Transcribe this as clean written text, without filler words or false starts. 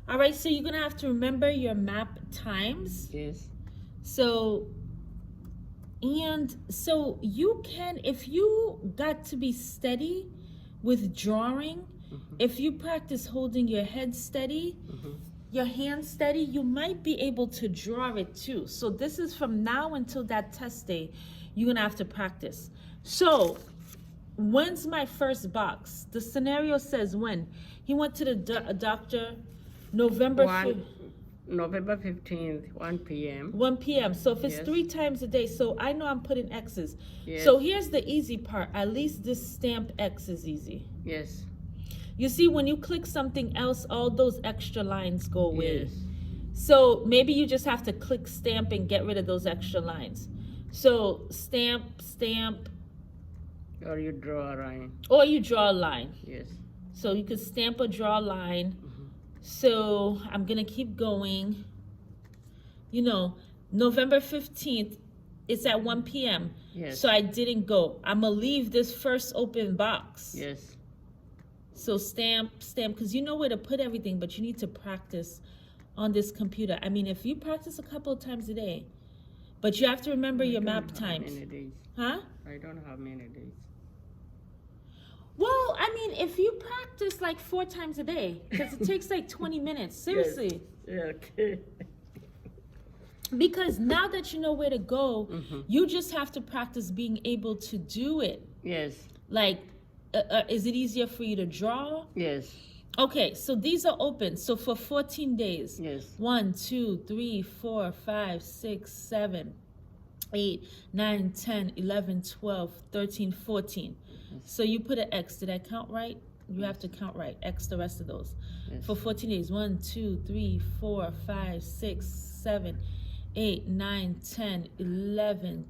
All right, so you're gonna have to remember your map times. Yes. So, and so you can, if you got to be steady with drawing, if you practice holding your head steady, your hands steady, you might be able to draw it too. So this is from now until that test day, you're gonna have to practice. So when's my first box? The scenario says when. He went to the doctor November 5th. November 15th, 1 p.m. 1 p.m. So if it's Yes. 3 times a day, so I know I'm putting X's. Yes. So here's the easy part. At least this stamp X is easy. Yes. You see, when you click something else, all those extra lines go away. Yes. So maybe you just have to click stamp and get rid of those extra lines. So stamp, stamp, Or you draw a line. or you draw a line. Yes. So you could stamp or draw a line. So I'm gonna keep going. You know, November 15th, it's at 1 p.m. Yes. So I didn't go. I'm gonna leave this first open box. Yes. So stamp, stamp, because you know where to put everything, but you need to practice on this computer. I mean, if you practice a couple of times a day, but you have to remember your map times. Many days. Huh? I don't have many days. Well, I mean, if you practice like 4 times a day, because it takes like 20 minutes, seriously. Yes. Yeah, okay. Because now that you know where to go, you just have to practice being able to do it. Yes. Like, is it easier for you to draw? Yes. Okay, so these are open. So for 14 days. Yes. 1, 2, 3, 4, 5, 6, 7, 8, 9, 10, 11, 12, 13, 14. So you put an X. Did I count right? You have to count right. X the rest of those. Yes. For 14 days. 1, 2, 3, 4, 5, 6, 7, 8, 9, 10, 11,